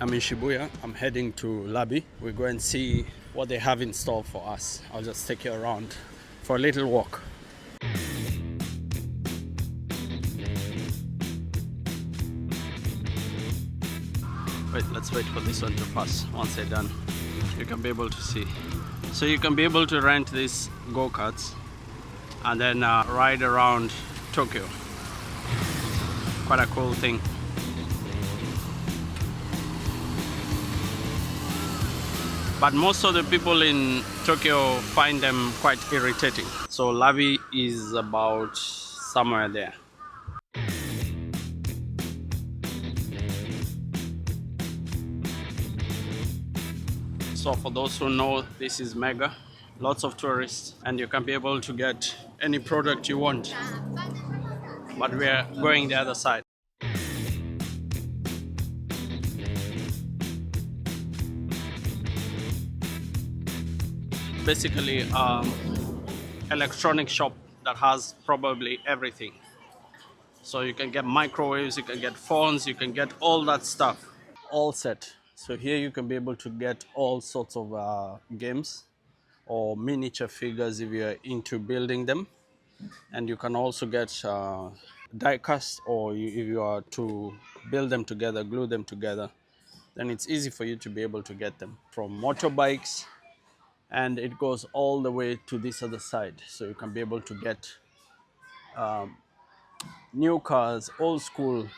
I'm in Shibuya. I'm heading to Labi. We'll go and see what they have in store for us. I'll just take you around for a little walk. Wait, let's wait for this one to pass. Once they're done, you can be able to see. So you can be able to rent these go-karts and then ride around Tokyo. Quite a cool thing. But most of the people in Tokyo find them quite irritating. So Labi is about somewhere there. So for those who know, this is mega. Lots of tourists and you can be able to get any product you want. But we are going the other side. Basically, electronic shop that has probably everything. So you can get microwaves, you can get phones, you can get all that stuff, all set. So here you can be able to get all sorts of games or miniature figures if you're into building them. And you can also get die cast, or if you are to build them together, glue them together, then it's easy for you to be able to get them from motorbikes, and it goes all the way to this other side. So you can be able to get new cars, old school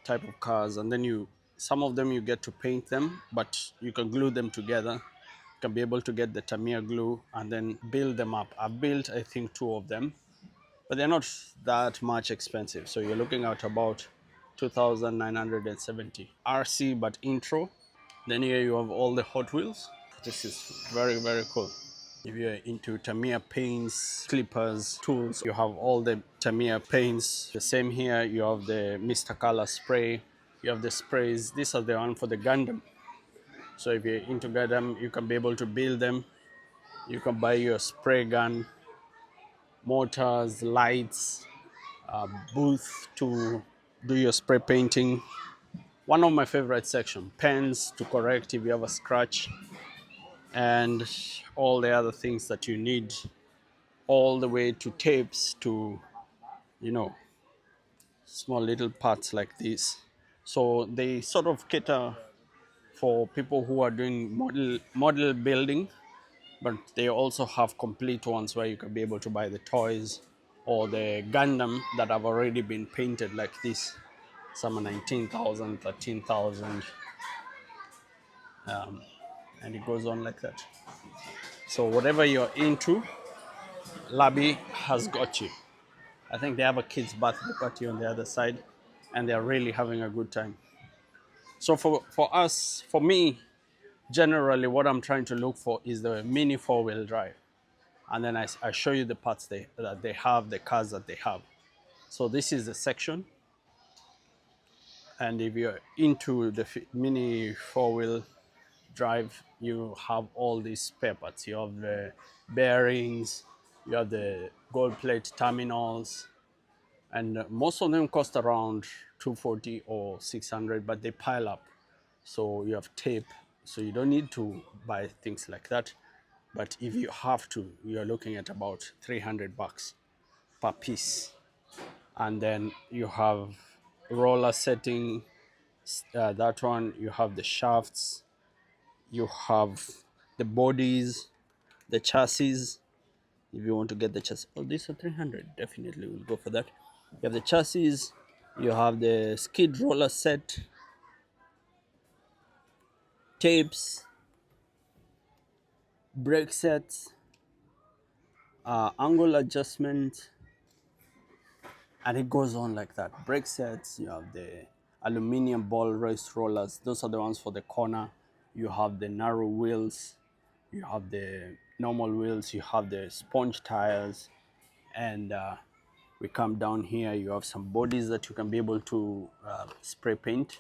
type of cars, and then some of them you get to paint them, but you can glue them together. You can be able to get the Tamiya glue and then build them up. I've built, I think, 2 of them, but they're not that much expensive. So you're looking at about 2,970 RC, but intro. Then here you have all the Hot Wheels. This is very, very cool. If you're into Tamiya paints, clippers, tools, you have all the Tamiya paints. The same here, you have the Mr. Color spray. You have the sprays. These are the one for the Gundam. So if you're into Gundam, you can be able to build them. You can buy your spray gun, motors, lights, booth to do your spray painting. One of my favorite sections, pens to correct if you have a scratch, and all the other things that you need, all the way to tapes to, you know, small little parts like this. So they sort of cater for people who are doing model building, but they also have complete ones where you can be able to buy the toys or the Gundam that have already been painted like this. Some are 19,000, 13,000, and it goes on like that. So whatever you're into, Labi has got you. I think they have a kid's birthday party on the other side, and they're really having a good time. So for me, generally what I'm trying to look for is the mini 4-wheel drive. And then I show you the parts that they have, the cars that they have. So this is the section. And if you're into the mini 4-wheel drive, you have all these spare parts. You have the bearings, you have the gold plate terminals, and most of them cost around 240 or 600, but they pile up. So you have tape, so you don't need to buy things like that. But if you have to, you're looking at about 300 bucks per piece. And then you have roller setting, that one. You have the shafts, you have the bodies, the chassis. If you want to get the chassis, oh, these are 300, definitely we'll go for that. You have the chassis, you have the skid roller set, tapes, brake sets, angle adjustment, and it goes on like that. Brake sets, you have the aluminum ball race rollers. Those are the ones for the corner. You have the narrow wheels, you have the normal wheels, you have the sponge tires, and we come down here, you have some bodies that you can be able to spray paint.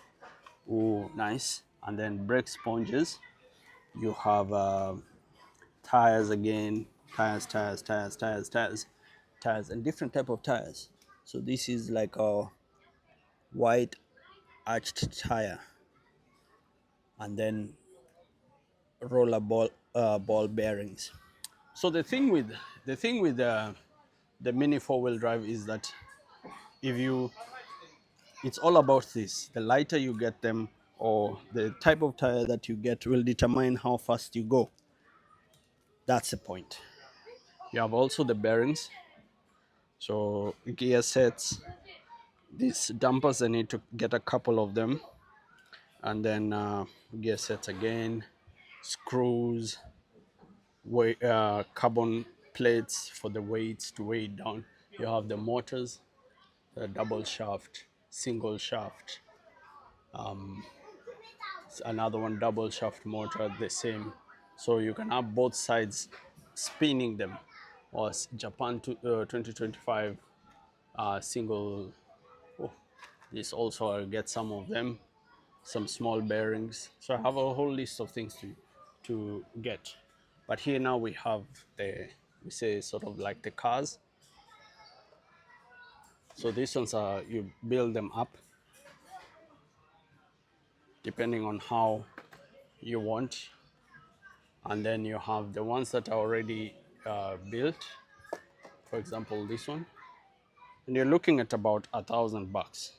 Oh, nice. And then brake sponges. You have tires again, tires, and different type of tires. So this is like a white arched tire. and then roller ball bearings. So the thing with the mini four-wheel drive is that if you it's all about this. The lighter you get them, or the type of tire that you get, will determine how fast you go. That's the point. You have also the bearings, so gear sets. These dampers, I need to get a couple of them, and then gear sets again, screws, carbon plates for the weights to weigh it down. You have the motors, the double shaft, single shaft, another one double shaft motor, the same. So you can have both sides spinning them, or Japan 2025 single. Oh, this also I'll get some of them, some small bearings. So I have a whole list of things to get. But here now we have the, we say, sort of like the cars. So these ones are, you build them up depending on how you want, and then you have the ones that are already built. For example, this one, and you're looking at about $1,000.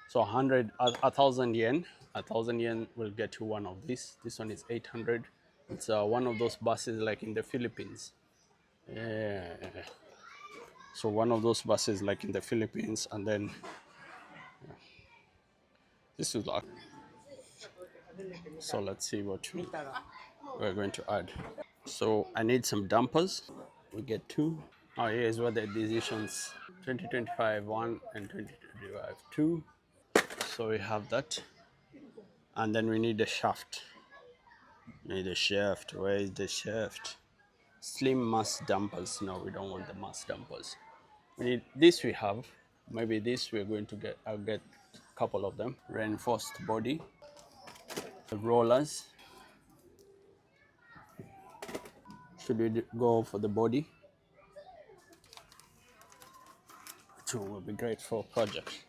So 1,000 yen, 1,000 yen will get you one of these. This one is 800. It's one of those buses like in the Philippines. Yeah. So one of those buses like in the Philippines, and then this is like. So let's see what we're going to add. So I need some dampers. We get two. Oh, here's what the decisions: 2025 one and 2025 two. So we have that, and then we need the shaft. Need a shaft. Where is the shaft? Slim mass dampers. No, we don't want the mass dampers. We need this. We have maybe this. We're going to get. I'll get a couple of them. Reinforced body. The rollers. Should we go for the body? Two will be great for project.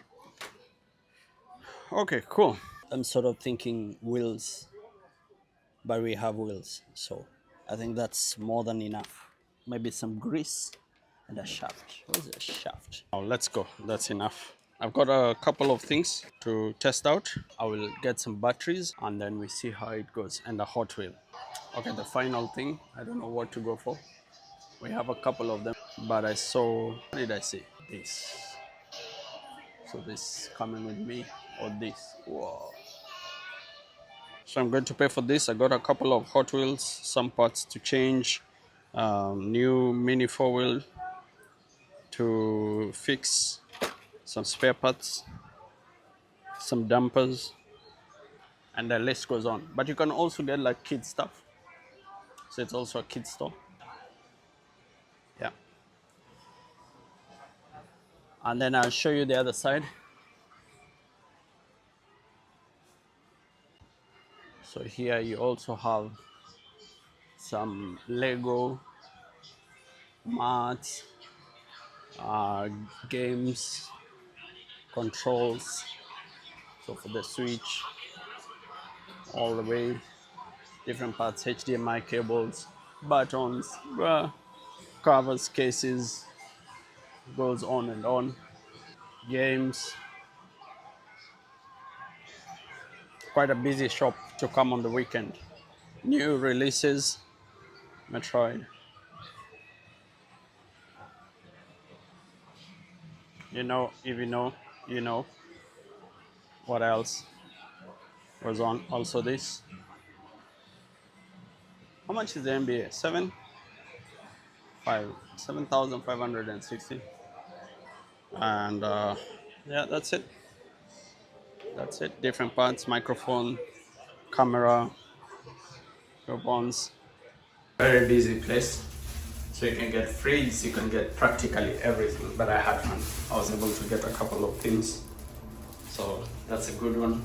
Okay, cool. I'm sort of thinking wheels, but we have wheels, so I think that's more than enough. Maybe some grease and a shaft. Where's the shaft? Oh, let's go. That's enough. I've got a couple of things to test out. I will get some batteries and then we see how it goes, and a hot wheel. Okay, the final thing, I don't know what to go for. We have a couple of them, but I saw, what did I see? This. So this coming with me, or this. Whoa. So I'm going to pay for this. I got a couple of Hot Wheels, some parts to change, new mini four wheel to fix, some spare parts, some dampers, and the list goes on. But you can also get like kid stuff. So it's also a kid store. Yeah. And then I'll show you the other side. So here you also have some Lego mats, games, controls. So for the Switch, all the way, different parts, HDMI cables, buttons, covers, cases, goes on and on. Games, quite a busy shop to come on the weekend. New releases, Metroid. You know, if you know, you know. What else was on? Also this. How much is the NBA? 7,560. And yeah, that's it. That's it. Different parts, microphone, camera, coupons. Very busy place. So you can get fridges, you can get practically everything. But I had fun. I was able to get a couple of things. So that's a good one.